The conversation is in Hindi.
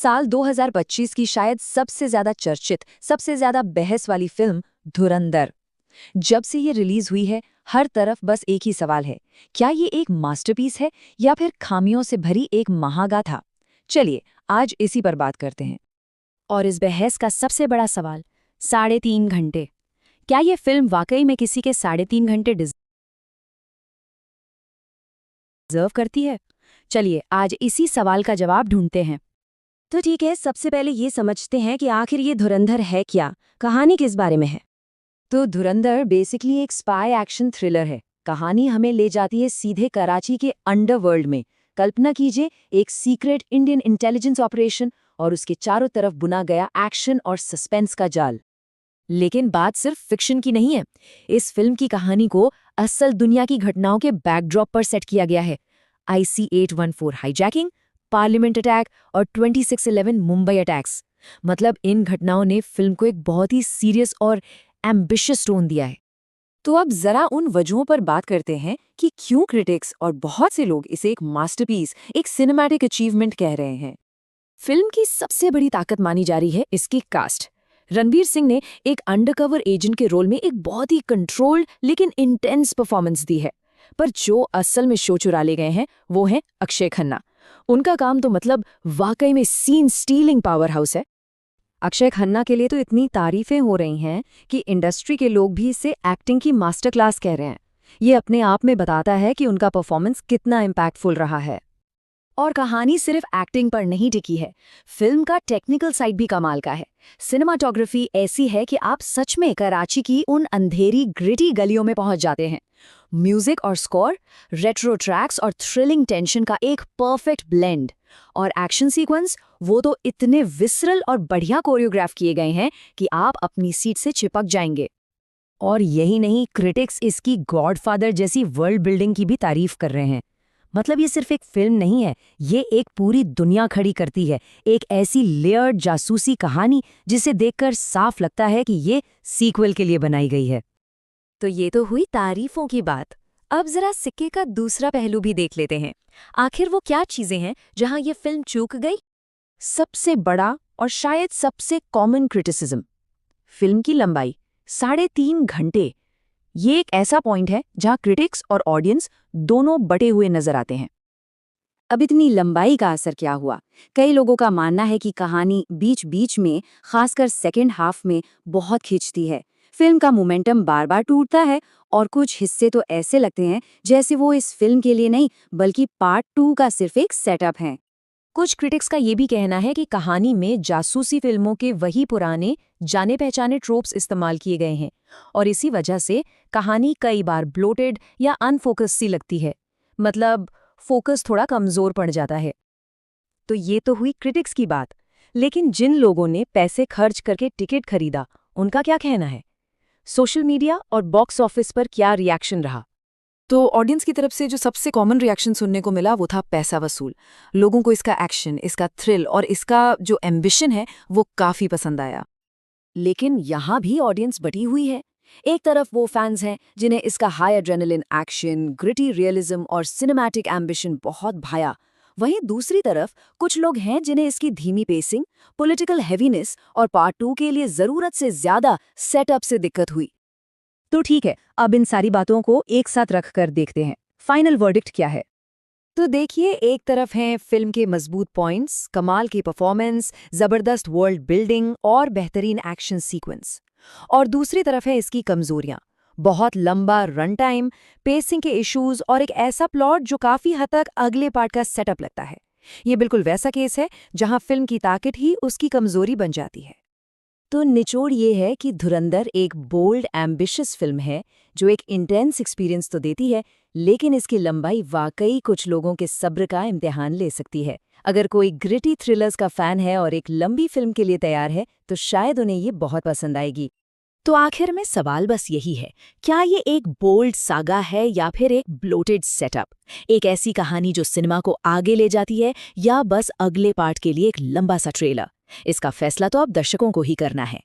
साल 2025 की शायद सबसे ज्यादा चर्चित, सबसे ज्यादा बहस वाली फिल्म धुरंधर। जब से ये रिलीज हुई है, हर तरफ बस एक ही सवाल है, क्या ये एक मास्टरपीस है या फिर खामियों से भरी एक महागाथा? चलिए, आज इसी पर बात करते हैं। और इस बहस का सबसे बड़ा सवाल, 3.5 घंटे। क्या ये फिल्म वाकई में किसी के 3.5 घंटे डिजर्व करती है? चलिए, आज इसी सवाल का जवाब ढूंढते हैं। तो ठीक है, सबसे पहले ये समझते हैं कि आखिर ये धुरंधर है क्या, कहानी किस बारे में है। तो धुरंधर बेसिकली एक स्पाई एक्शन थ्रिलर है। कहानी हमें ले जाती है सीधे कराची के अंडरवर्ल्ड में। कल्पना कीजिए, एक सीक्रेट इंडियन इंटेलिजेंस ऑपरेशन और उसके चारों तरफ बुना गया एक्शन और सस्पेंस का जाल। लेकिन बात सिर्फ फिक्शन की नहीं है। इस फिल्म की कहानी को असल दुनिया की घटनाओं के बैकड्रॉप पर सेट किया गया है। IC-814 हाईजैकिंग, पार्लियामेंट अटैक और 26/11 मुंबई अटैक्स। मतलब इन घटनाओं ने फिल्म को एक बहुत ही सीरियस और एम्बिशियस टोन दिया है। तो अब जरा उन वजहों पर बात करते हैं कि क्यों क्रिटिक्स और बहुत से लोग इसे एक मास्टरपीस, एक सिनेमैटिक अचीवमेंट कह रहे हैं। फिल्म की सबसे बड़ी ताकत मानी जा रही है इसकी कास्ट। रणबीर सिंह ने एक अंडरकवर एजेंट के रोल में एक बहुत ही कंट्रोल्ड लेकिन इंटेंस परफॉर्मेंस दी है। पर जो असल में शो चुरा ले गए हैं वो हैं अक्षय खन्ना। उनका काम तो मतलब वाकई में सीन स्टीलिंग पावर हाउस है। अक्षय खन्ना के लिए तो इतनी तारीफें हो रही हैं कि इंडस्ट्री के लोग भी इसे एक्टिंग की मास्टर क्लास कह रहे हैं। ये अपने आप में बताता है कि उनका परफॉर्मेंस कितना इम्पैक्टफुल रहा है। और कहानी सिर्फ एक्टिंग पर नहीं टिकी है, फिल्म का टेक्निकल साइड भी कमाल का है। सिनेमाटोग्राफी ऐसी है कि आप सच में कराची की उन अंधेरी ग्रिटी गलियों में पहुंच जाते हैं। म्यूजिक और स्कोर, रेट्रो ट्रैक्स और थ्रिलिंग टेंशन का एक परफेक्ट ब्लेंड। और एक्शन सीक्वेंस वो तो इतने विसरल और बढ़िया कोरियोग्राफ किए गए हैं कि आप अपनी सीट से चिपक जाएंगे। और यही नहीं, क्रिटिक्स इसकी गॉडफादर जैसी वर्ल्ड बिल्डिंग की भी तारीफ कर रहे हैं। मतलब ये सिर्फ एक फिल्म नहीं है, ये एक पूरी दुनिया खड़ी करती है। एक ऐसी लेयर्ड जासूसी कहानी जिसे देखकर साफ लगता है कि ये सीक्वल के लिए बनाई गई है। तो ये तो हुई तारीफों की बात। अब जरा सिक्के का दूसरा पहलू भी देख लेते हैं। आखिर वो क्या चीजें हैं जहां ये फिल्म चूक गई? सबसे बड़ा और शायद सबसे कॉमन क्रिटिसिज्म, फिल्म की लंबाई 3.5 घंटे। ये एक ऐसा पॉइंट है जहां क्रिटिक्स और ऑडियंस दोनों बटे हुए नजर आते हैं। अब इतनी लंबाई का असर क्या हुआ? कई लोगों का मानना है कि कहानी बीच बीच में, खासकर सेकेंड हाफ में, बहुत खींचती है। फिल्म का मोमेंटम बार बार टूटता है और कुछ हिस्से तो ऐसे लगते हैं जैसे वो इस फिल्म के लिए नहीं बल्कि पार्ट 2 का सिर्फ एक सेटअप है। कुछ क्रिटिक्स का ये भी कहना है कि कहानी में जासूसी फिल्मों के वही पुराने जाने पहचाने ट्रोप्स इस्तेमाल किए गए हैं और इसी वजह से कहानी कई बार ब्लोटेड या अनफोकस सी लगती है। मतलब फोकस थोड़ा कमजोर पड़ जाता है। तो ये तो हुई क्रिटिक्स की बात, लेकिन जिन लोगों ने पैसे खर्च करके टिकट खरीदा, उनका क्या कहना है? सोशल मीडिया और बॉक्स ऑफिस पर क्या रिएक्शन रहा? तो ऑडियंस की तरफ से जो सबसे कॉमन रिएक्शन सुनने को मिला वो था पैसा वसूल। लोगों को इसका एक्शन, इसका थ्रिल और इसका जो एम्बिशन है वो काफी पसंद आया। लेकिन यहाँ भी ऑडियंस बटी हुई है। एक तरफ वो फैंस हैं जिन्हें इसका high adrenaline action, gritty realism और सिनेमैटिक एम्बिशन बहुत भाया। वहीं दूसरी तरफ कुछ लोग हैं जिन्हें इसकी धीमी पेसिंग, पॉलिटिकल हेवीनेस और पार्ट 2 के लिए जरूरत से ज्यादा सेटअप से दिक्कत हुई। तो ठीक है, अब इन सारी बातों को एक साथ रखकर देखते हैं, फाइनल वर्डिक्ट क्या है। तो देखिए, एक तरफ हैं फिल्म के मजबूत पॉइंट्स, कमाल की परफॉर्मेंस, जबरदस्त वर्ल्ड बिल्डिंग और बेहतरीन एक्शन सीक्वेंस। और दूसरी तरफ है इसकी कमजोरियां, बहुत लंबा रन टाइम, पेसिंग के इश्यूज और एक ऐसा प्लॉट जो काफी हद तक अगले पार्ट का सेटअप लगता है। ये बिल्कुल वैसा केस है जहां फिल्म की ताकत ही उसकी कमजोरी बन जाती है। तो निचोड़ ये है कि धुरंधर एक बोल्ड एम्बिशियस फिल्म है जो एक इंटेंस एक्सपीरियंस तो देती है, लेकिन इसकी लंबाई वाकई कुछ लोगों के सब्र का इम्तिहान ले सकती है। अगर कोई ग्रिटी थ्रिलर्स का फैन है और एक लंबी फिल्म के लिए तैयार है तो शायद उन्हें ये बहुत पसंद आएगी। तो आखिर में सवाल बस यही है, क्या ये एक बोल्ड सागा है या फिर एक ब्लोटेड सेटअप? एक ऐसी कहानी जो सिनेमा को आगे ले जाती है या बस अगले पार्ट के लिए एक लंबा सा ट्रेलर? इसका फैसला तो अब दर्शकों को ही करना है।